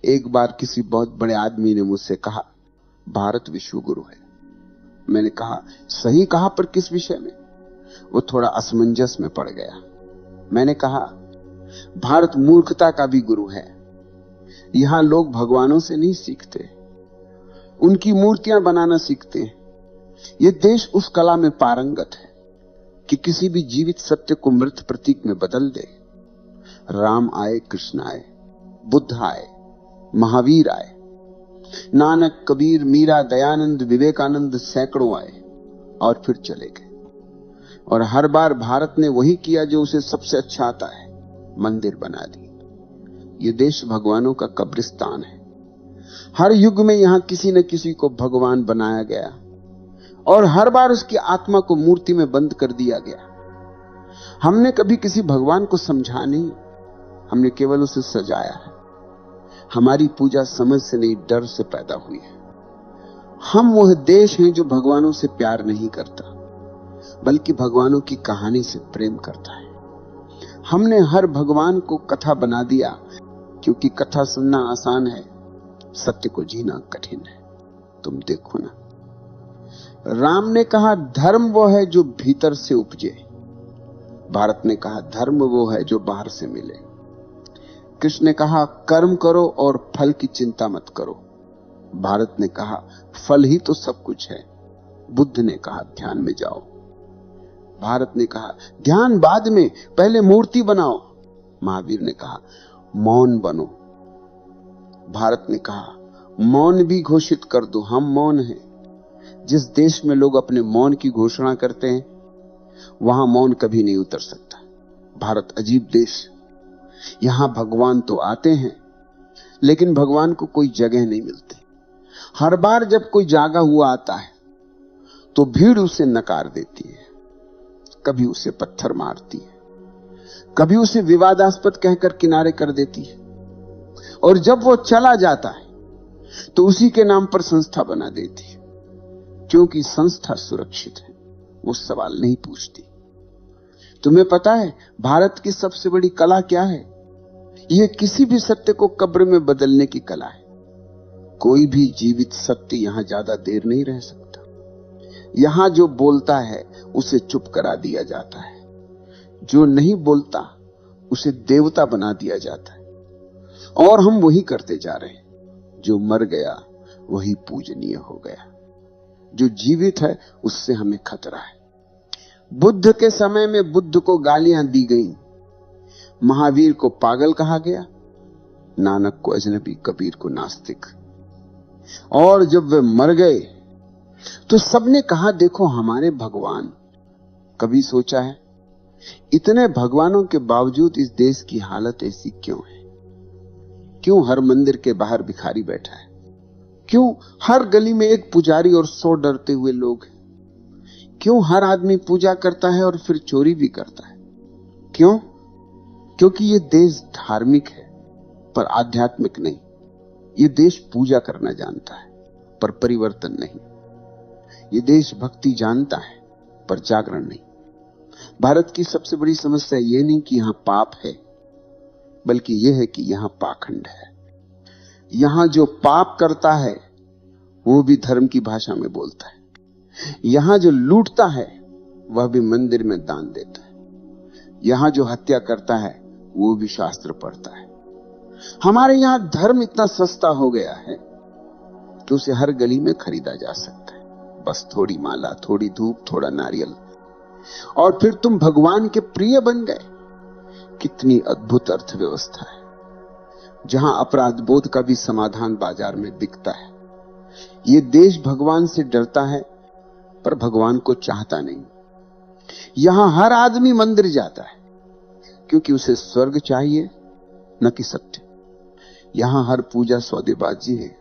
एक बार किसी बहुत बड़े आदमी ने मुझसे कहा, भारत विश्व गुरु है। मैंने कहा, सही कहा, पर किस विषय में? वो थोड़ा असमंजस में पड़ गया। मैंने कहा, भारत मूर्खता का भी गुरु है। यहां लोग भगवानों से नहीं सीखते, उनकी मूर्तियां बनाना सीखते हैं। यह देश उस कला में पारंगत है कि किसी भी जीवित सत्य को मृत प्रतीक में बदल दे। राम आए, कृष्ण आए, बुद्ध आए, महावीर आए, नानक, कबीर, मीरा, दयानंद, विवेकानंद सैकड़ों आए और फिर चले गए। और हर बार भारत ने वही किया जो उसे सबसे अच्छा आता है, मंदिर बना दी। ये देश भगवानों का कब्रिस्तान है। हर युग में यहां किसी न किसी को भगवान बनाया गया और हर बार उसकी आत्मा को मूर्ति में बंद कर दिया गया। हमने कभी किसी भगवान को समझा नहीं, हमने केवल उसे सजाया है। हमारी पूजा समझ से नहीं, डर से पैदा हुई है। हम वह देश हैं जो भगवानों से प्यार नहीं करता, बल्कि भगवानों की कहानी से प्रेम करता है। हमने हर भगवान को कथा बना दिया, क्योंकि कथा सुनना आसान है, सत्य को जीना कठिन है। तुम देखो ना, राम ने कहा धर्म वो है जो भीतर से उपजे, भारत ने कहा धर्म वो है जो बाहर से मिले। कृष्ण ने कहा कर्म करो और फल की चिंता मत करो, भारत ने कहा फल ही तो सब कुछ है। बुद्ध ने कहा ध्यान में जाओ, भारत ने कहा ध्यान बाद में, पहले मूर्ति बनाओ। महावीर ने कहा मौन बनो, भारत ने कहा मौन भी घोषित कर दो, हम मौन हैं। जिस देश में लोग अपने मौन की घोषणा करते हैं, वहां मौन कभी नहीं उतर सकता। भारत अजीब देश, यहां भगवान तो आते हैं, लेकिन भगवान को कोई जगह नहीं मिलती। हर बार जब कोई जागा हुआ आता है, तो भीड़ उसे नकार देती है, कभी उसे पत्थर मारती है, कभी उसे विवादास्पद कहकर किनारे कर देती है, और जब वो चला जाता है तो उसी के नाम पर संस्था बना देती है, क्योंकि संस्था सुरक्षित है, वो सवाल नहीं पूछती। तुम्हें पता है भारत की सबसे बड़ी कला क्या है? यह किसी भी सत्य को कब्र में बदलने की कला है। कोई भी जीवित सत्य यहां ज्यादा देर नहीं रह सकता। यहां जो बोलता है उसे चुप करा दिया जाता है, जो नहीं बोलता उसे देवता बना दिया जाता है। और हम वही करते जा रहे हैं। जो मर गया वही पूजनीय हो गया, जो जीवित है उससे हमें खतरा है। बुद्ध के समय में बुद्ध को गालियां दी गईं, महावीर को पागल कहा गया, नानक को अजनबी, कबीर को नास्तिक। और जब वे मर गए तो सबने कहा देखो हमारे भगवान। कभी सोचा है इतने भगवानों के बावजूद इस देश की हालत ऐसी क्यों है? क्यों हर मंदिर के बाहर भिखारी बैठा है? क्यों हर गली में एक पुजारी और 100 डरते हुए लोग हैं? क्यों हर आदमी पूजा करता है और फिर चोरी भी करता है? क्यों? क्योंकि ये देश धार्मिक है पर आध्यात्मिक नहीं। ये देश पूजा करना जानता है पर परिवर्तन नहीं। ये देश भक्ति जानता है पर जागरण नहीं। भारत की सबसे बड़ी समस्या ये नहीं कि यहां पाप है, बल्कि यह है कि यहां पाखंड है। यहां जो पाप करता है वो भी धर्म की भाषा में बोलता है। यहां जो लूटता है वह भी मंदिर में दान देता है। यहां जो हत्या करता है वो भी शास्त्र पढ़ता है। हमारे यहां धर्म इतना सस्ता हो गया है कि उसे हर गली में खरीदा जा सकता है। बस थोड़ी माला, थोड़ी धूप, थोड़ा नारियल, और फिर तुम भगवान के प्रिय बन गए। कितनी अद्भुत अर्थव्यवस्था है, जहां अपराध बोध का भी समाधान बाजार में बिकता है। ये देश भगवान से डरता है पर भगवान को चाहता नहीं। यहां हर आदमी मंदिर जाता है क्योंकि उसे स्वर्ग चाहिए, न कि सत्य। यहां हर पूजा सौदेबाजी है।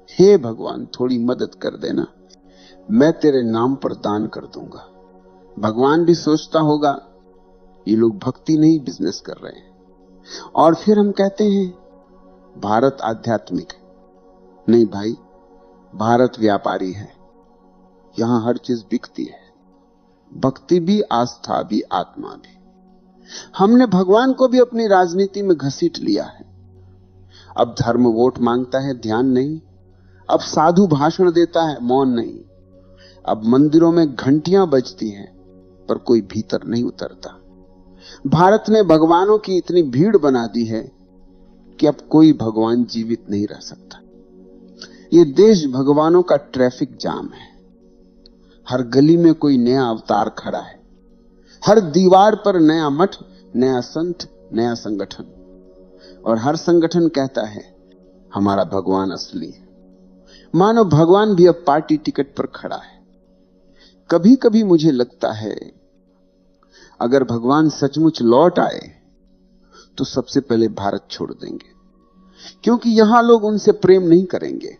हे भगवान थोड़ी मदद कर देना, मैं तेरे नाम पर दान कर दूंगा। भगवान भी सोचता होगा ये लोग भक्ति नहीं बिजनेस कर रहे हैं। और फिर हम कहते हैं भारत आध्यात्मिक है। नहीं भाई, भारत व्यापारी है। यहां हर चीज बिकती है, भक्ति भी, आस्था भी, आत्मा भी। हमने भगवान को भी अपनी राजनीति में घसीट लिया है। अब धर्म वोट मांगता है, ध्यान नहीं। अब साधु भाषण देता है, मौन नहीं। अब मंदिरों में घंटियां बजती हैं पर कोई भीतर नहीं उतरता। भारत ने भगवानों की इतनी भीड़ बना दी है कि अब कोई भगवान जीवित नहीं रह सकता। ये देश भगवानों का ट्रैफिक जाम है। हर गली में कोई नया अवतार खड़ा है, हर दीवार पर नया मठ, नया संत, नया संगठन, और हर संगठन कहता है हमारा भगवान असली है। मानो भगवान भी अब पार्टी टिकट पर खड़ा है। कभी कभी मुझे लगता है अगर भगवान सचमुच लौट आए तो सबसे पहले भारत छोड़ देंगे, क्योंकि यहां लोग उनसे प्रेम नहीं करेंगे।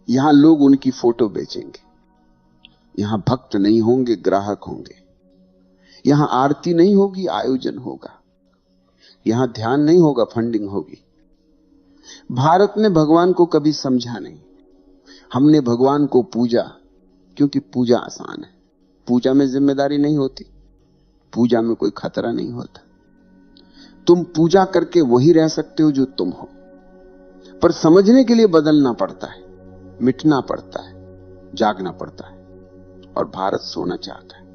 यहां लोग उनकी फोटो बेचेंगे। यहां भक्त नहीं होंगे, ग्राहक होंगे। यहां आरती नहीं होगी, आयोजन होगा। यहां ध्यान नहीं होगा, फंडिंग होगी। भारत ने भगवान को कभी समझा नहीं। हमने भगवान को पूजा क्योंकि पूजा आसान है। पूजा में जिम्मेदारी नहीं होती, पूजा में कोई खतरा नहीं होता। तुम पूजा करके वही रह सकते हो जो तुम हो, पर समझने के लिए बदलना पड़ता है, मिटना पड़ता है, जागना पड़ता है। और भारत सोना चाहता है,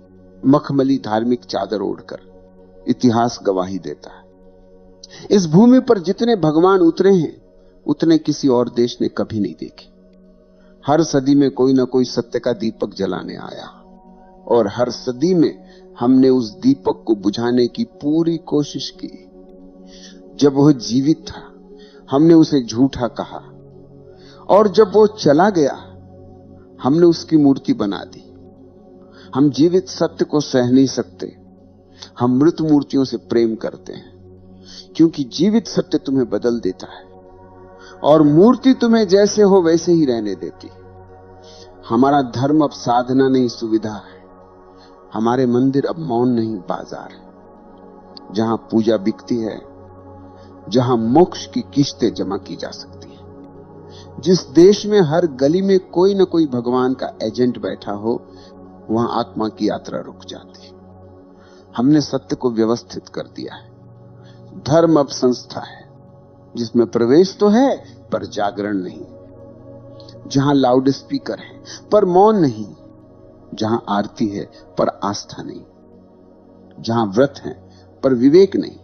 मखमली धार्मिक चादर ओढ़कर। इतिहास गवाही देता है, इस भूमि पर जितने भगवान उतरे हैं उतने किसी और देश ने कभी नहीं देखे। हर सदी में कोई ना कोई सत्य का दीपक जलाने आया, और हर सदी में हमने उस दीपक को बुझाने की पूरी कोशिश की। जब वह जीवित था हमने उसे झूठा कहा, और जब वो चला गया हमने उसकी मूर्ति बना दी। हम जीवित सत्य को सह नहीं सकते, हम मृत मूर्तियों से प्रेम करते हैं, क्योंकि जीवित सत्य तुम्हें बदल देता है और मूर्ति तुम्हें जैसे हो वैसे ही रहने देती। हमारा धर्म अब साधना नहीं, सुविधा है। हमारे मंदिर अब मौन नहीं, बाजार है, जहां पूजा बिकती है, जहां मोक्ष की किस्तें जमा की जा सकती है। जिस देश में हर गली में कोई न कोई भगवान का एजेंट बैठा हो, वहां आत्मा की यात्रा रुक जाती है। हमने सत्य को व्यवस्थित कर दिया है। धर्म अब संस्था है जिसमें प्रवेश तो है पर जागरण नहीं, जहां लाउड स्पीकर है पर मौन नहीं, जहां आरती है पर आस्था नहीं, जहां व्रत है पर विवेक नहीं।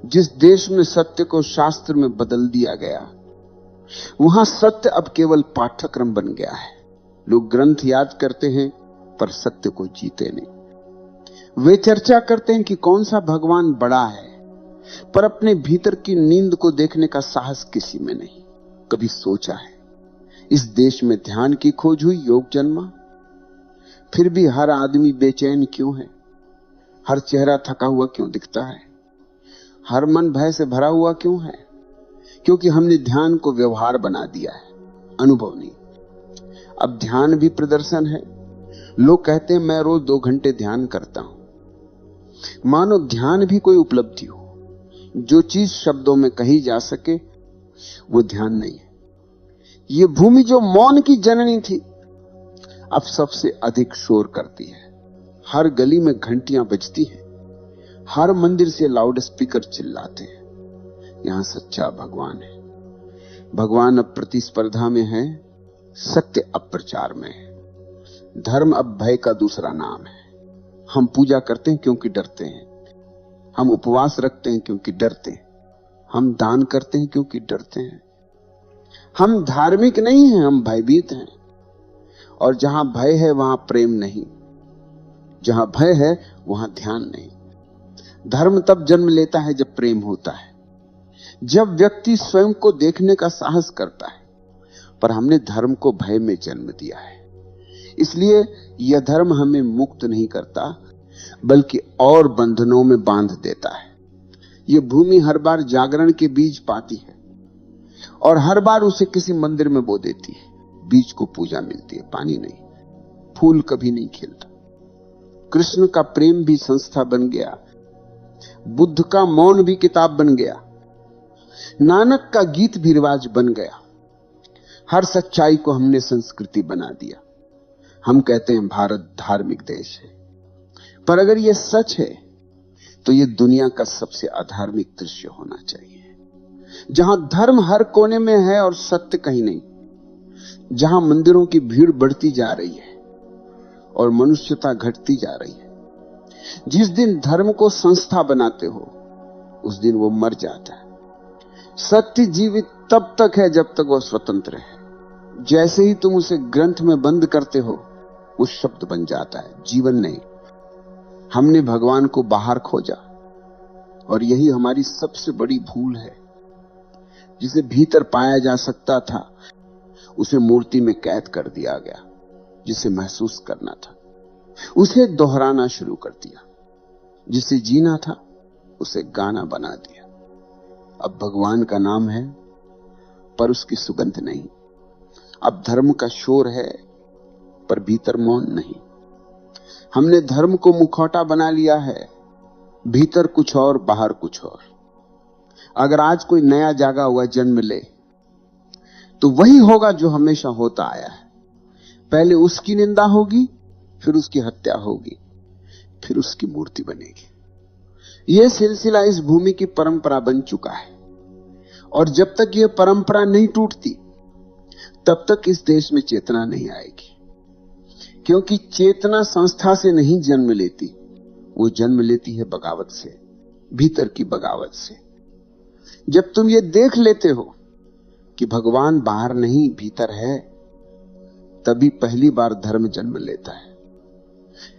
जिस देश में सत्य को शास्त्र में बदल दिया गया, वहां सत्य अब केवल पाठ्यक्रम बन गया है। लोग ग्रंथ याद करते हैं पर सत्य को जीते नहीं। वे चर्चा करते हैं कि कौन सा भगवान बड़ा है, पर अपने भीतर की नींद को देखने का साहस किसी में नहीं। कभी सोचा है इस देश में ध्यान की खोज हुई, योग जन्मा, फिर भी हर आदमी बेचैन क्यों है? हर चेहरा थका हुआ क्यों दिखता है? हर मन भय से भरा हुआ क्यों है? क्योंकि हमने ध्यान को व्यवहार बना दिया है, अनुभव नहीं। अब ध्यान भी प्रदर्शन है। लोग कहते हैं मैं रोज 2 घंटे ध्यान करता हूं, मानो ध्यान भी कोई उपलब्धि हो। जो चीज शब्दों में कही जा सके वो ध्यान नहीं है। ये भूमि जो मौन की जननी थी अब सबसे अधिक शोर करती है। हर गली में घंटियां बजती हैं, हर मंदिर से लाउड स्पीकर चिल्लाते हैं। यहां सच्चा भगवान है। भगवान अब प्रतिस्पर्धा में है, सत्य अब प्रचार में है। धर्म अब भय का दूसरा नाम है। हम पूजा करते हैं क्योंकि डरते हैं, हम उपवास रखते हैं क्योंकि डरते हैं, हम दान करते हैं क्योंकि डरते हैं। हम धार्मिक नहीं हैं, हम भयभीत हैं। और जहां भय है वहां प्रेम नहीं, जहां भय है वहां ध्यान नहीं। धर्म तब जन्म लेता है जब प्रेम होता है, जब व्यक्ति स्वयं को देखने का साहस करता है। पर हमने धर्म को भय में जन्म दिया है, इसलिए यह धर्म हमें मुक्त नहीं करता बल्कि और बंधनों में बांध देता है। यह भूमि हर बार जागरण के बीज पाती है और हर बार उसे किसी मंदिर में बो देती है। बीज को पूजा मिलती है, पानी नहीं। फूल कभी नहीं खिलता। कृष्ण का प्रेम भी संस्था बन गया, बुद्ध का मौन भी किताब बन गया, नानक का गीत भी रिवाज बन गया। हर सच्चाई को हमने संस्कृति बना दिया। हम कहते हैं भारत धार्मिक देश है, पर अगर यह सच है तो यह दुनिया का सबसे अधार्मिक दृश्य होना चाहिए। जहां धर्म हर कोने में है और सत्य कहीं नहीं, जहां मंदिरों की भीड़ बढ़ती जा रही है और मनुष्यता घटती जा रही है। जिस दिन धर्म को संस्था बनाते हो उस दिन वो मर जाता है। सत्य जीवित तब तक है जब तक वो स्वतंत्र है। जैसे ही तुम उसे ग्रंथ में बंद करते हो वो शब्द बन जाता है, जीवन नहीं। हमने भगवान को बाहर खोजा और यही हमारी सबसे बड़ी भूल है। जिसे भीतर पाया जा सकता था उसे मूर्ति में कैद कर दिया गया। जिसे महसूस करना था उसे दोहराना शुरू कर दिया। जिसे जीना था उसे गाना बना दिया। अब भगवान का नाम है पर उसकी सुगंध नहीं। अब धर्म का शोर है पर भीतर मौन नहीं। हमने धर्म को मुखौटा बना लिया है, भीतर कुछ और बाहर कुछ और। अगर आज कोई नया जागा हुआ जन्म ले तो वही होगा जो हमेशा होता आया है। पहले उसकी निंदा होगी, फिर उसकी हत्या होगी, फिर उसकी मूर्ति बनेगी। यह सिलसिला इस भूमि की परंपरा बन चुका है और जब तक यह परंपरा नहीं टूटती तब तक इस देश में चेतना नहीं आएगी। क्योंकि चेतना संस्था से नहीं जन्म लेती, वो जन्म लेती है बगावत से, भीतर की बगावत से। जब तुम ये देख लेते हो कि भगवान बाहर नहीं भीतर है, तभी पहली बार धर्म जन्म लेता है।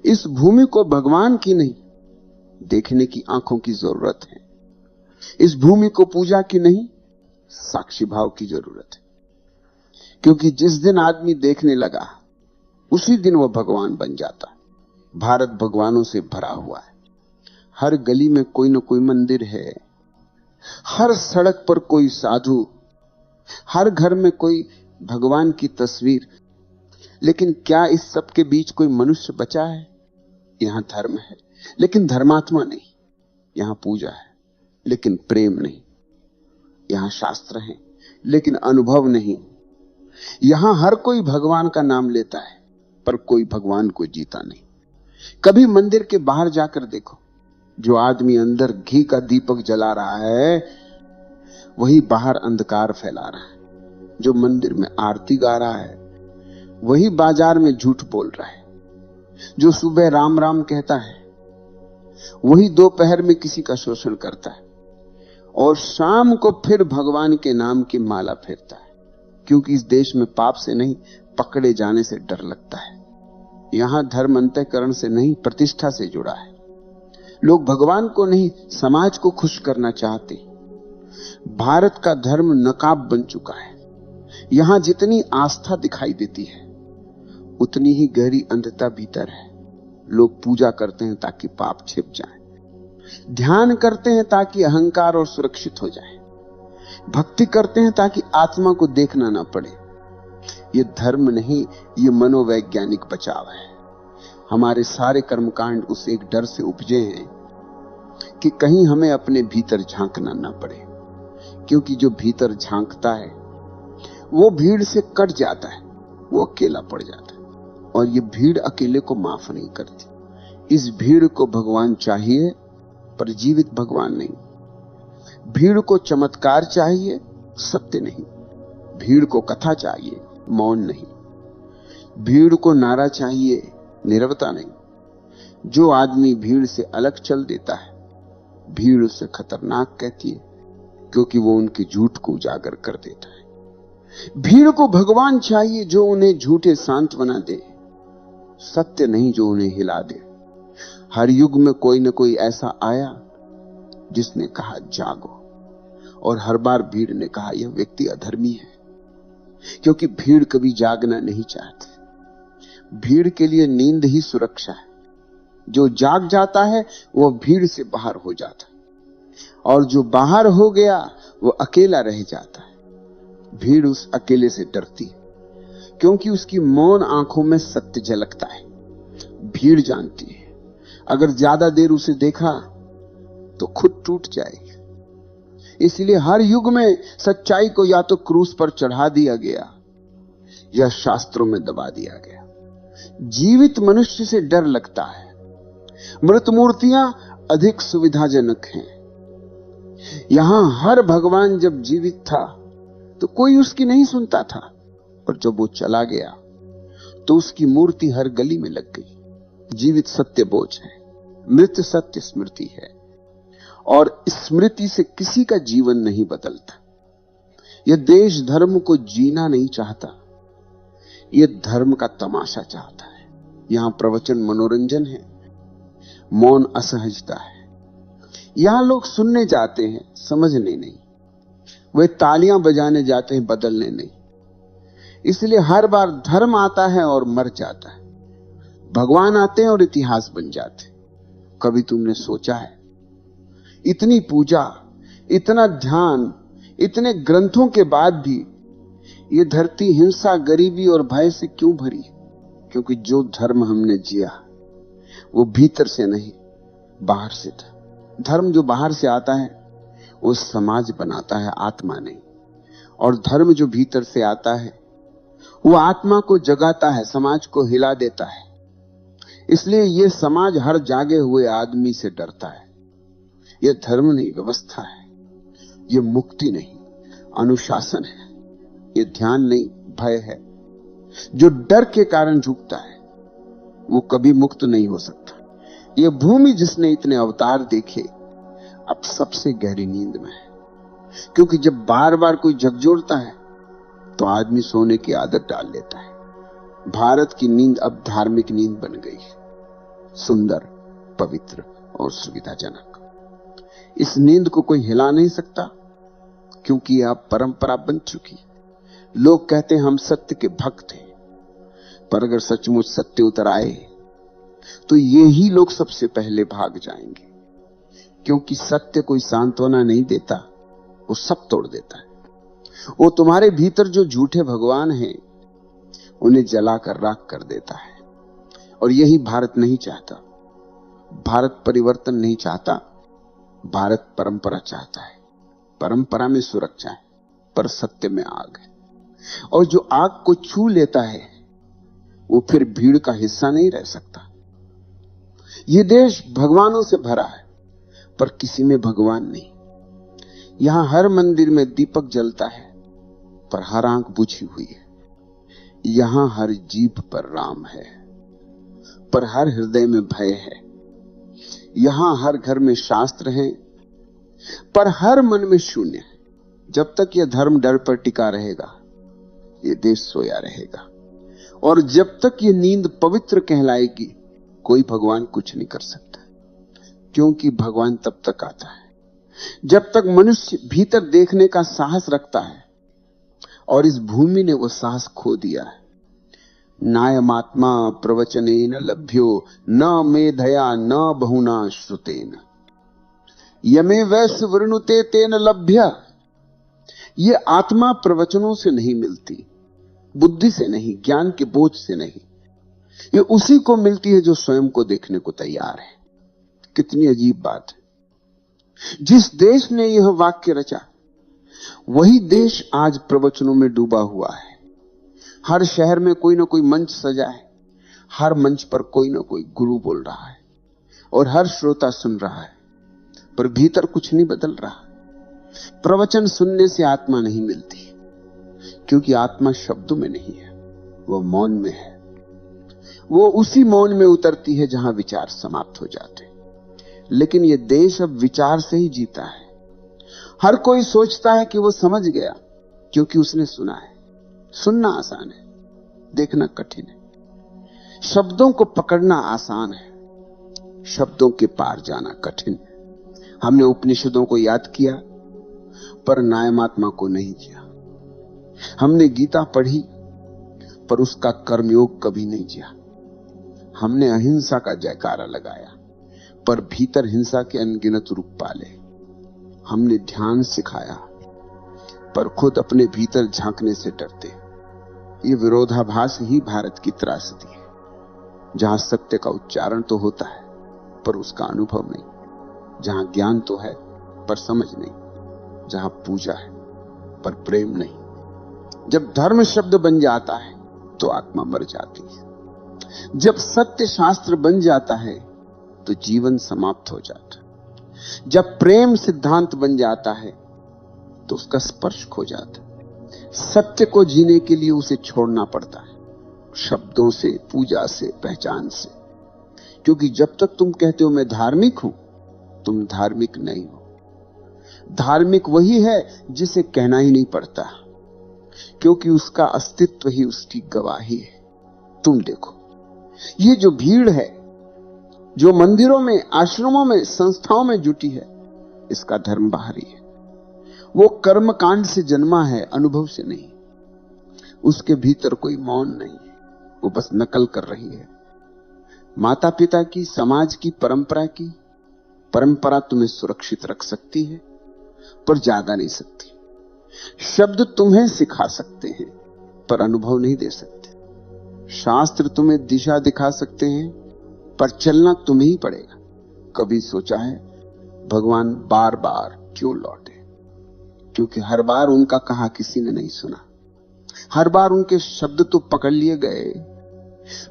इस भूमि को भगवान की नहीं देखने की आंखों की जरूरत है। इस भूमि को पूजा की नहीं साक्षी भाव की जरूरत है। क्योंकि जिस दिन आदमी देखने लगा उसी दिन वो भगवान बन जाता। भारत भगवानों से भरा हुआ है। हर गली में कोई न कोई मंदिर है, हर सड़क पर कोई साधु, हर घर में कोई भगवान की तस्वीर। लेकिन क्या इस सब के बीच कोई मनुष्य बचा है? यहां धर्म है लेकिन धर्मात्मा नहीं। यहां पूजा है लेकिन प्रेम नहीं। यहां शास्त्र है लेकिन अनुभव नहीं। यहां हर कोई भगवान का नाम लेता है पर कोई भगवान को जीता नहीं। कभी मंदिर के बाहर जाकर देखो, जो आदमी अंदर घी का दीपक जला रहा है वही बाहर अंधकार फैला रहा है। जो मंदिर में आरती गा रहा है वही बाजार में झूठ बोल रहा है। जो सुबह राम राम कहता है वही दोपहर में किसी का शोषण करता है और शाम को फिर भगवान के नाम की माला फेरता है। क्योंकि इस देश में पाप से नहीं पकड़े जाने से डर लगता है। यहां धर्म अंतःकरण से नहीं प्रतिष्ठा से जुड़ा है। लोग भगवान को नहीं समाज को खुश करना चाहते। भारत का धर्म नकाब बन चुका है। यहां जितनी आस्था दिखाई देती है उतनी ही गहरी अंधता भीतर है। लोग पूजा करते हैं ताकि पाप छिप जाए, ध्यान करते हैं ताकि अहंकार और सुरक्षित हो जाए, भक्ति करते हैं ताकि आत्मा को देखना ना पड़े। ये धर्म नहीं, ये मनोवैज्ञानिक बचाव है। हमारे सारे कर्मकांड उस एक डर से उपजे हैं कि कहीं हमें अपने भीतर झांकना ना पड़े। क्योंकि जो भीतर झांकता है वो भीड़ से कट जाता है, वो अकेला पड़ जाता है। और ये भीड़ अकेले को माफ नहीं करती। इस भीड़ को भगवान चाहिए पर जीवित भगवान नहीं। भीड़ को चमत्कार चाहिए, सत्य नहीं। भीड़ को कथा चाहिए, मौन नहीं। भीड़ को नारा चाहिए, नीरवता नहीं। जो आदमी भीड़ से अलग चल देता है भीड़ उसे खतरनाक कहती है, क्योंकि वो उनके झूठ को उजागर कर देता है। भीड़ को भगवान चाहिए जो उन्हें झूठे सांत्वना दे, सत्य नहीं जो उन्हें हिला दे। हर युग में कोई न कोई ऐसा आया जिसने कहा जागो, और हर बार भीड़ ने कहा यह व्यक्ति अधर्मी है। क्योंकि भीड़ कभी जागना नहीं चाहती। भीड़ के लिए नींद ही सुरक्षा है। जो जाग जाता है वो भीड़ से बाहर हो जाता है और जो बाहर हो गया वो अकेला रह जाता है। भीड़ उस अकेले से डरती है क्योंकि उसकी मौन आंखों में सत्य झलकता है। भीड़ जानती है अगर ज्यादा देर उसे देखा तो खुद टूट जाएगी। इसलिए हर युग में सच्चाई को या तो क्रूस पर चढ़ा दिया गया या शास्त्रों में दबा दिया गया। जीवित मनुष्य से डर लगता है। मृत मूर्तियां अधिक सुविधाजनक हैं। यहां हर भगवान जब जीवित था तो कोई उसकी नहीं सुनता था, और जब वो चला गया तो उसकी मूर्ति हर गली में लग गई। जीवित सत्य बोझ है, मृत सत्य स्मृति है, और स्मृति से किसी का जीवन नहीं बदलता। यह देश धर्म को जीना नहीं चाहता, यह धर्म का तमाशा चाहता है। यहां प्रवचन मनोरंजन है, मौन असहजता है। यहां लोग सुनने जाते हैं, समझने नहीं। वे तालियां बजाने जाते हैं, बदलने नहीं। इसलिए हर बार धर्म आता है और मर जाता है, भगवान आते हैं और इतिहास बन जाते हैं। कभी तुमने सोचा है, इतनी पूजा, इतना ध्यान, इतने ग्रंथों के बाद भी ये धरती हिंसा, गरीबी और भय से क्यों भरी? क्योंकि जो धर्म हमने जिया वो भीतर से नहीं, बाहर से था। धर्म जो बाहर से आता है वो समाज बनाता है, आत्मा नहीं। और धर्म जो भीतर से आता है वो आत्मा को जगाता है, समाज को हिला देता है। इसलिए ये समाज हर जागे हुए आदमी से डरता है। ये धर्म नहीं, व्यवस्था है। ये मुक्ति नहीं, अनुशासन है। ये ध्यान नहीं, भय है। जो डर के कारण झुकता है वो कभी मुक्त नहीं हो सकता। ये भूमि जिसने इतने अवतार देखे अब सबसे गहरी नींद में है, क्योंकि जब बार बार कोई झकझोरता है तो आदमी सोने की आदत डाल लेता है। भारत की नींद अब धार्मिक नींद बन गई है, सुंदर, पवित्र और सुविधाजनक। इस नींद को कोई हिला नहीं सकता, क्योंकि यह परंपरा बन चुकी है। लोग कहते हैं हम सत्य के भक्त हैं, पर अगर सचमुच सत्य उतर आए तो ये ही लोग सबसे पहले भाग जाएंगे, क्योंकि सत्य कोई सांत्वना नहीं देता, वो सब तोड़ देता है। वो तुम्हारे भीतर जो झूठे भगवान हैं उन्हें जलाकर राख कर देता है। और यही भारत नहीं चाहता। भारत परिवर्तन नहीं चाहता, भारत परंपरा चाहता है। परंपरा में सुरक्षा है, पर सत्य में आग है। और जो आग को छू लेता है वो फिर भीड़ का हिस्सा नहीं रह सकता। ये देश भगवानों से भरा है, पर किसी में भगवान नहीं। यहां हर मंदिर में दीपक जलता है, पर हर आंख बुझी हुई है। यहां हर जीभ पर राम है, पर हर हृदय में भय है। यहां हर घर में शास्त्र हैं, पर हर मन में शून्य है। जब तक यह धर्म डर पर टिका रहेगा, ये देश सोया रहेगा। और जब तक ये नींद पवित्र कहलाएगी, कोई भगवान कुछ नहीं कर सकता। क्योंकि भगवान तब तक आता है जब तक मनुष्य भीतर देखने का साहस रखता है, और इस भूमि ने वो साहस खो दिया है। नायमात्मा प्रवचनेन लभ्यो न मेधया न बहुना श्रुतेन यमे वैश्य वृणुते तेन लभ्य। ये आत्मा प्रवचनों से नहीं मिलती, बुद्धि से नहीं, ज्ञान के बोझ से नहीं। ये उसी को मिलती है जो स्वयं को देखने को तैयार है। कितनी अजीब बात है। जिस देश ने यह वाक्य रचा, वही देश आज प्रवचनों में डूबा हुआ है। हर शहर में कोई ना कोई मंच सजा है, हर मंच पर कोई ना कोई गुरु बोल रहा है, और हर श्रोता सुन रहा है, पर भीतर कुछ नहीं बदल रहा। प्रवचन सुनने से आत्मा नहीं मिलती, क्योंकि आत्मा शब्दों में नहीं है, वो मौन में है। वो उसी मौन में उतरती है जहां विचार समाप्त हो जाते हैं। लेकिन ये देश अब विचार से ही जीता है। हर कोई सोचता है कि वो समझ गया, क्योंकि उसने सुना है। सुनना आसान है, देखना कठिन है। शब्दों को पकड़ना आसान है, शब्दों के पार जाना कठिन है। हमने उपनिषदों को याद किया, पर नायमात्मा को नहीं किया। हमने गीता पढ़ी, पर उसका कर्मयोग कभी नहीं किया। हमने अहिंसा का जयकारा लगाया, पर भीतर हिंसा के अनगिनत रूप पाले। हमने ध्यान सिखाया, पर खुद अपने भीतर झांकने से डरते। ये विरोधाभास ही भारत की त्रासदी है, जहां सत्य का उच्चारण तो होता है, पर उसका अनुभव नहीं। जहां ज्ञान तो है, पर समझ नहीं। जहां पूजा है, पर प्रेम नहीं। जब धर्म शब्द बन जाता है तो आत्मा मर जाती है। जब सत्य शास्त्र बन जाता है तो जीवन समाप्त हो जाता है। जब प्रेम सिद्धांत बन जाता है तो उसका स्पर्श खो जाता है। सत्य को जीने के लिए उसे छोड़ना पड़ता है, शब्दों से, पूजा से, पहचान से। क्योंकि जब तक तुम कहते हो मैं धार्मिक हूं, तुम धार्मिक नहीं हो। धार्मिक वही है जिसे कहना ही नहीं पड़ता, क्योंकि उसका अस्तित्व ही उसकी गवाही है। तुम देखो, ये जो भीड़ है जो मंदिरों में, आश्रमों में, संस्थाओं में जुटी है, इसका धर्म बाहरी है। वो कर्म कांड से जन्मा है, अनुभव से नहीं। उसके भीतर कोई मौन नहीं है, वो बस नकल कर रही है। माता पिता की, समाज की, परंपरा तुम्हें सुरक्षित रख सकती है पर ज्यादा नहीं सकती। शब्द तुम्हें सिखा सकते हैं पर अनुभव नहीं दे सकते। शास्त्र तुम्हें दिशा दिखा सकते हैं पर चलना तुम्हें ही पड़ेगा। कभी सोचा है भगवान बार बार क्यों लौटे? क्योंकि हर बार उनका कहा किसी ने नहीं सुना। हर बार उनके शब्द तो पकड़ लिए गए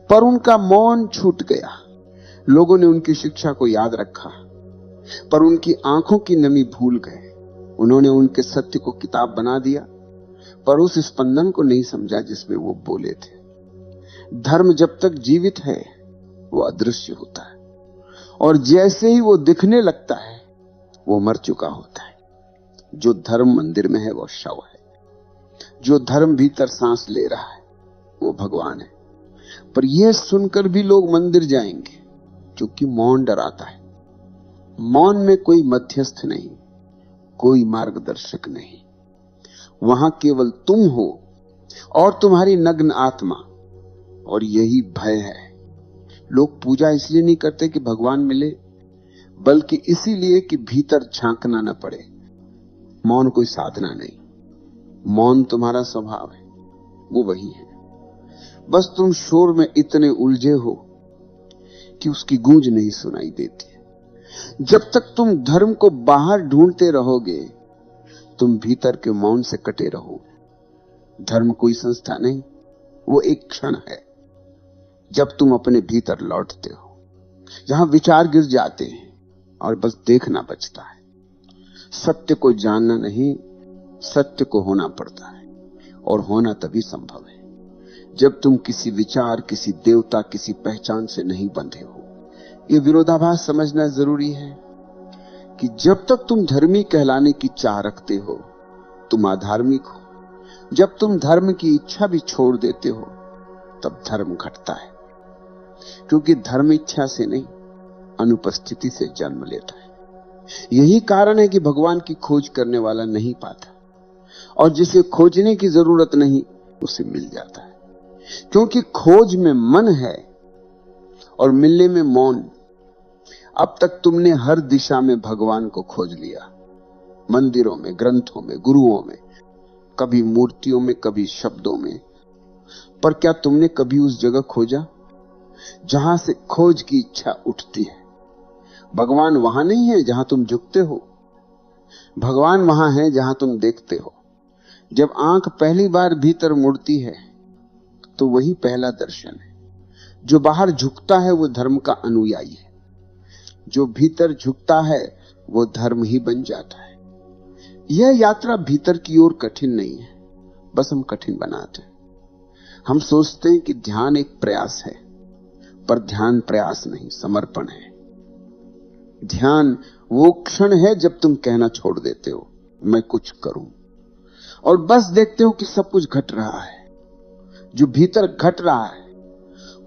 पर उनका मौन छूट गया। लोगों ने उनकी शिक्षा को याद रखा पर उनकी आंखों की नमी भूल गए। उन्होंने उनके सत्य को किताब बना दिया पर उस स्पंदन को नहीं समझा जिसमें वो बोले थे। धर्म जब तक जीवित है वो अदृश्य होता है और जैसे ही वो दिखने लगता है वो मर चुका होता है। जो धर्म मंदिर में है वो शव है, जो धर्म भीतर सांस ले रहा है वो भगवान है। पर यह सुनकर भी लोग मंदिर जाएंगे क्योंकि मौन डराता है। मौन में कोई मध्यस्थ नहीं, कोई मार्गदर्शक नहीं, वहां केवल तुम हो और तुम्हारी नग्न आत्मा, और यही भय है। लोग पूजा इसलिए नहीं करते कि भगवान मिले, बल्कि इसीलिए कि भीतर झांकना न पड़े। मौन कोई साधना नहीं, मौन तुम्हारा स्वभाव है, वो वही है। बस तुम शोर में इतने उलझे हो कि उसकी गूंज नहीं सुनाई देती। जब तक तुम धर्म को बाहर ढूंढते रहोगे, तुम भीतर के मौन से कटे रहोगे। धर्म कोई संस्था नहीं, वो एक क्षण है जब तुम अपने भीतर लौटते हो, जहां विचार गिर जाते हैं और बस देखना बचता है। सत्य को जानना नहीं, सत्य को होना पड़ता है, और होना तभी संभव है जब तुम किसी विचार, किसी देवता, किसी पहचान से नहीं बंधे हो। यह विरोधाभास समझना जरूरी है कि जब तक तुम धर्मी कहलाने की चाह रखते हो, तुम अधार्मिक हो। जब तुम धर्म की इच्छा भी छोड़ देते हो, तब धर्म घटता है। क्योंकि धर्म इच्छा से नहीं, अनुपस्थिति से जन्म लेता है। यही कारण है कि भगवान की खोज करने वाला नहीं पाता, और जिसे खोजने की जरूरत नहीं उसे मिल जाता है। क्योंकि खोज में मन है और मिलने में मौन। अब तक तुमने हर दिशा में भगवान को खोज लिया, मंदिरों में, ग्रंथों में, गुरुओं में, कभी मूर्तियों में, कभी शब्दों में। पर क्या तुमने कभी उस जगह खोजा जहां से खोज की इच्छा उठती है? भगवान वहां नहीं है जहां तुम झुकते हो, भगवान वहां है जहां तुम देखते हो। जब आंख पहली बार भीतर मुड़ती है तो वही पहला दर्शन है। जो बाहर झुकता है वो धर्म का अनुयायी है, जो भीतर झुकता है वो धर्म ही बन जाता है। यह यात्रा भीतर की ओर कठिन नहीं है, बस हम कठिन बनाते हैं। हम सोचते हैं कि ध्यान एक प्रयास है, पर ध्यान प्रयास नहीं, समर्पण है। ध्यान वो क्षण है जब तुम कहना छोड़ देते हो मैं कुछ करूं, और बस देखते हो कि सब कुछ घट रहा है। जो भीतर घट रहा है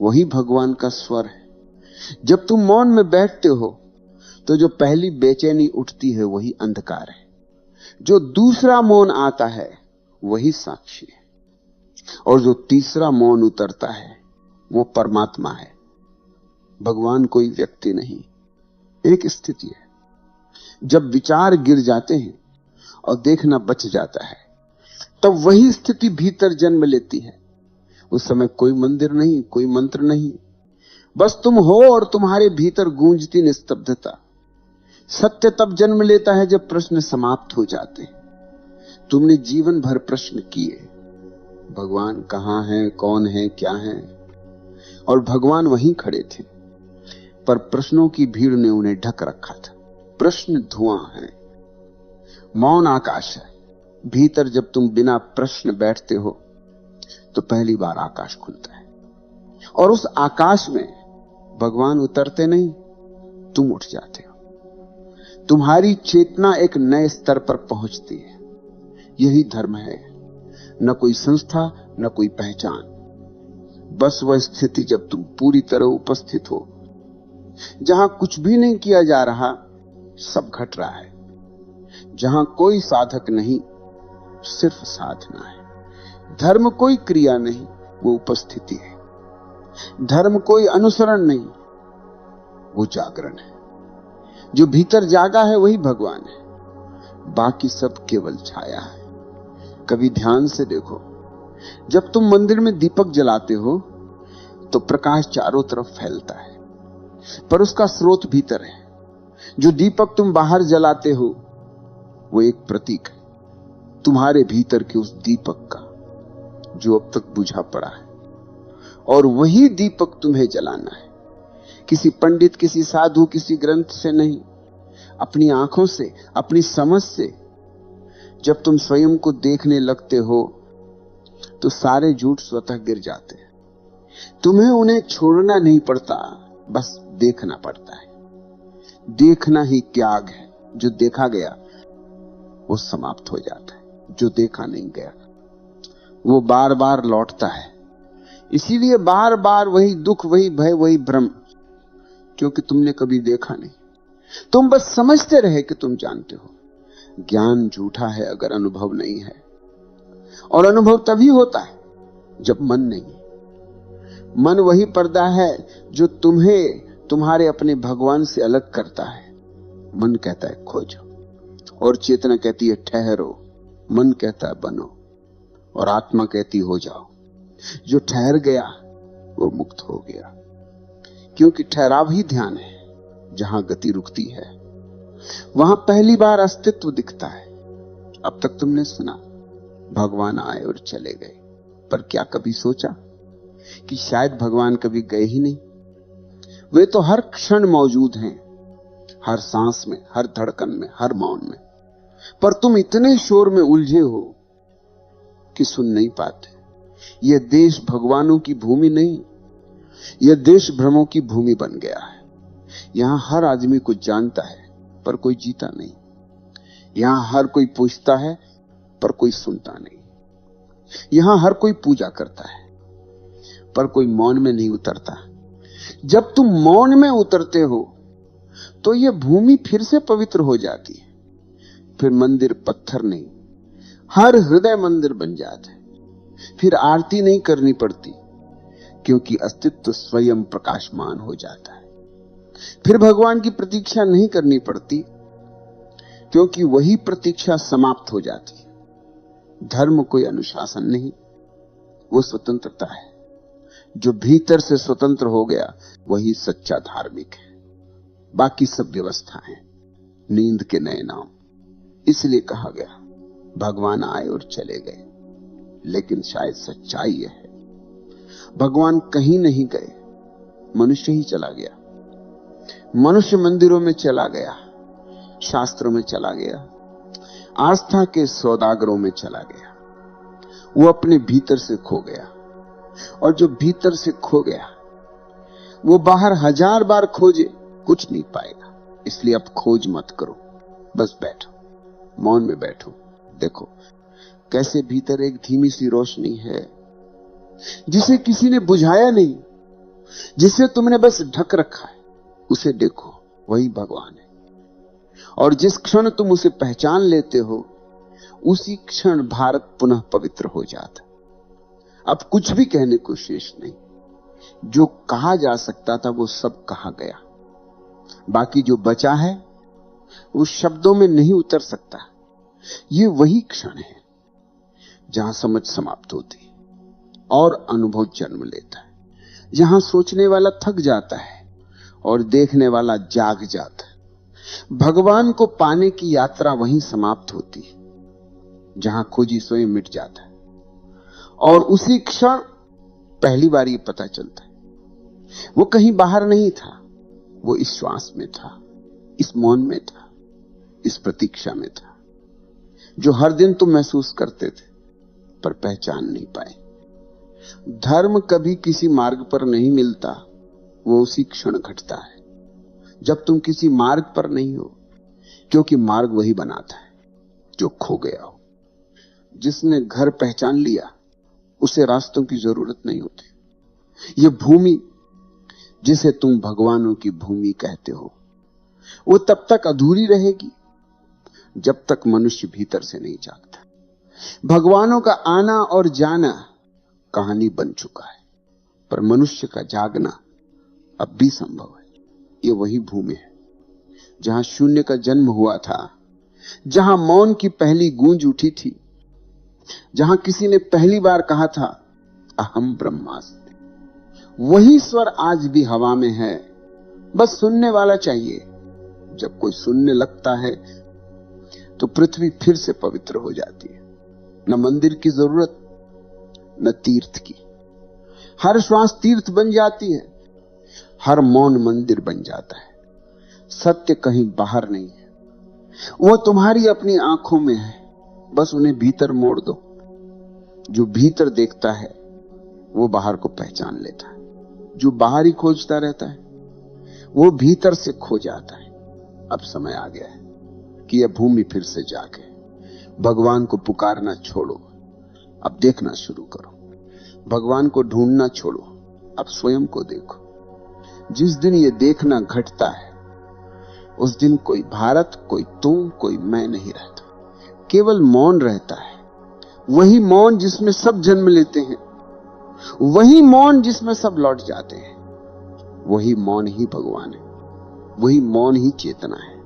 वही भगवान का स्वर है। जब तुम मौन में बैठते हो तो जो पहली बेचैनी उठती है वही अंधकार है। जो दूसरा मौन आता है वही साक्षी है, और जो तीसरा मौन उतरता है वो परमात्मा है। भगवान कोई व्यक्ति नहीं, एक स्थिति है। जब विचार गिर जाते हैं और देखना बच जाता है, तब वही स्थिति भीतर जन्म लेती है। उस समय कोई मंदिर नहीं, कोई मंत्र नहीं, बस तुम हो और तुम्हारे भीतर गूंजती निस्तब्धता। सत्य तब जन्म लेता है जब प्रश्न समाप्त हो जाते हैं। तुमने जीवन भर प्रश्न किए, भगवान कहां है, कौन है, क्या है, और भगवान वहीं खड़े थे, पर प्रश्नों की भीड़ ने उन्हें ढक रखा था। प्रश्न धुआं है, मौन आकाश है। भीतर जब तुम बिना प्रश्न बैठते हो तो पहली बार आकाश खुलता है, और उस आकाश में भगवान उतरते नहीं, तुम उठ जाते हो। तुम्हारी चेतना एक नए स्तर पर पहुंचती है। यही धर्म है, न कोई संस्था, न कोई पहचान, बस वह स्थिति जब तुम पूरी तरह उपस्थित हो, जहां कुछ भी नहीं किया जा रहा, सब घट रहा है, जहां कोई साधक नहीं, सिर्फ साधना है। धर्म कोई क्रिया नहीं, वो उपस्थिति है। धर्म कोई अनुसरण नहीं, वो जागरण है। जो भीतर जागा है वही भगवान है, बाकी सब केवल छाया है। कभी ध्यान से देखो, जब तुम मंदिर में दीपक जलाते हो तो प्रकाश चारों तरफ फैलता है, पर उसका स्रोत भीतर है। जो दीपक तुम बाहर जलाते हो वो एक प्रतीक है तुम्हारे भीतर के उस दीपक का, जो अब तक बुझा पड़ा है, और वही दीपक तुम्हें जलाना है। किसी पंडित, किसी साधु, किसी ग्रंथ से नहीं, अपनी आंखों से, अपनी समझ से। जब तुम स्वयं को देखने लगते हो तो सारे झूठ स्वतः गिर जाते हैं। तुम्हें उन्हें छोड़ना नहीं पड़ता, बस देखना पड़ता है। देखना ही त्याग है। जो देखा गया वो समाप्त हो जाता है, जो देखा नहीं गया वो बार बार लौटता है। इसीलिए बार बार वही दुख, वही भय, वही भ्रम, क्योंकि तुमने कभी देखा नहीं। तुम बस समझते रहे कि तुम जानते हो। ज्ञान झूठा है अगर अनुभव नहीं है, और अनुभव तभी होता है जब मन नहीं। मन वही पर्दा है जो तुम्हें तुम्हारे अपने भगवान से अलग करता है। मन कहता है खोजो, और चेतना कहती है ठहरो। मन कहता है बनो, और आत्मा कहती हो जाओ। जो ठहर गया वो मुक्त हो गया, क्योंकि ठहराव ही ध्यान है। जहां गति रुकती है वहां पहली बार अस्तित्व दिखता है। अब तक तुमने सुना भगवान आए और चले गए, पर क्या कभी सोचा कि शायद भगवान कभी गए ही नहीं? वे तो हर क्षण मौजूद हैं, हर सांस में, हर धड़कन में, हर मौन में। पर तुम इतने शोर में उलझे हो कि सुन नहीं पाते। यह देश भगवानों की भूमि नहीं, यह देश भ्रमों की भूमि बन गया है। यहां हर आदमी कुछ जानता है पर कोई जीता नहीं। यहां हर कोई पूछता है पर कोई सुनता नहीं। यहां हर कोई पूजा करता है पर कोई मौन में नहीं उतरता। जब तुम मौन में उतरते हो तो यह भूमि फिर से पवित्र हो जाती है। फिर मंदिर पत्थर नहीं, हर हृदय मंदिर बन जाता है। फिर आरती नहीं करनी पड़ती, क्योंकि अस्तित्व स्वयं प्रकाशमान हो जाता है। फिर भगवान की प्रतीक्षा नहीं करनी पड़ती, क्योंकि वही प्रतीक्षा समाप्त हो जाती है। धर्म कोई अनुशासन नहीं, वो स्वतंत्रता है। जो भीतर से स्वतंत्र हो गया वही सच्चा धार्मिक है। बाकी सब व्यवस्था है, नींद के नए नाम। इसलिए कहा गया भगवान आए और चले गए, लेकिन शायद सच्चाई यह है भगवान कहीं नहीं गए, मनुष्य ही चला गया। मनुष्य मंदिरों में चला गया, शास्त्रों में चला गया, आस्था के सौदागरों में चला गया। वो अपने भीतर से खो गया, और जो भीतर से खो गया वो बाहर हजार बार खोजे कुछ नहीं पाएगा। इसलिए अब खोज मत करो, बस बैठो, मौन में बैठो। देखो कैसे भीतर एक धीमी सी रोशनी है जिसे किसी ने बुझाया नहीं, जिसे तुमने बस ढक रखा है। उसे देखो, वही भगवान है। और जिस क्षण तुम उसे पहचान लेते हो उसी क्षण भारत पुनः पवित्र हो जाता। अब कुछ भी कहने को शेष नहीं। जो कहा जा सकता था वो सब कहा गया। बाकी जो बचा है वो शब्दों में नहीं उतर सकता। ये वही क्षण है जहां समझ समाप्त होती है और अनुभव जन्म लेता है, जहां सोचने वाला थक जाता है और देखने वाला जाग जाता है। भगवान को पाने की यात्रा वहीं समाप्त होती है जहां खोजी स्वयं मिट जाता है, और उसी क्षण पहली बार ये पता चलता है वो कहीं बाहर नहीं था, वो इस श्वास में था, इस मौन में था। इस प्रतीक्षा में था, जो हर दिन तुम महसूस करते थे पर पहचान नहीं पाए। धर्म कभी किसी मार्ग पर नहीं मिलता, वो उसी क्षण घटता है जब तुम किसी मार्ग पर नहीं हो, क्योंकि मार्ग वही बनाता है जो खो गया हो। जिसने घर पहचान लिया उसे रास्तों की जरूरत नहीं होती। ये भूमि जिसे तुम भगवानों की भूमि कहते हो, वो तब तक अधूरी रहेगी जब तक मनुष्य भीतर से नहीं जागता। भगवानों का आना और जाना कहानी बन चुका है, पर मनुष्य का जागना अब भी संभव है। ये वही भूमि है जहां शून्य का जन्म हुआ था, जहां मौन की पहली गूंज उठी थी, जहां किसी ने पहली बार कहा था अहम ब्रह्मास्मि। वही स्वर आज भी हवा में है, बस सुनने वाला चाहिए। जब कोई सुनने लगता है तो पृथ्वी फिर से पवित्र हो जाती है। न मंदिर की जरूरत, न तीर्थ की। हर श्वास तीर्थ बन जाती है, हर मौन मंदिर बन जाता है। सत्य कहीं बाहर नहीं है, वो तुम्हारी अपनी आंखों में है, बस उन्हें भीतर मोड़ दो। जो भीतर देखता है वो बाहर को पहचान लेता है। जो बाहर ही खोजता रहता है वो भीतर से खो जाता है। अब समय आ गया है कि यह भूमि फिर से जागे। भगवान को पुकारना छोड़ो, अब देखना शुरू करो। भगवान को ढूंढना छोड़ो, अब स्वयं को देखो। जिस दिन ये देखना घटता है उस दिन कोई भारत, कोई तुम, कोई मैं नहीं रहता। केवल मौन रहता है। वही मौन जिसमें सब जन्म लेते हैं, वही मौन जिसमें सब लौट जाते हैं। वही मौन ही भगवान है, वही मौन ही चेतना है,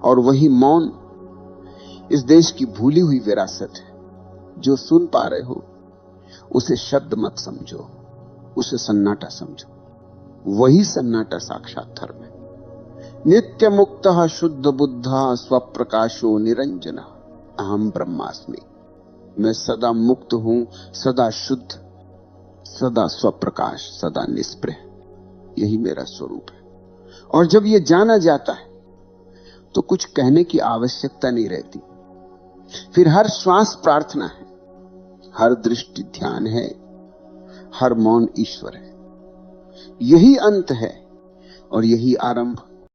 और वही मौन इस देश की भूली हुई विरासत है। जो सुन पा रहे हो उसे शब्द मत समझो, उसे सन्नाटा समझो। वही सन्नाटा साक्षात धर्म है। नित्य मुक्त शुद्ध बुद्ध स्वप्रकाशो निरंजन अहम ब्रह्मास्मि। मैं सदा मुक्त हूं, सदा शुद्ध, सदा स्वप्रकाश, सदा निष्प्रह। यही मेरा स्वरूप है। और जब यह जाना जाता है तो कुछ कहने की आवश्यकता नहीं रहती। फिर हर श्वास प्रार्थना है, हर दृष्टि ध्यान है, हर मौन ईश्वर है। यही अंत है और यही आरंभ।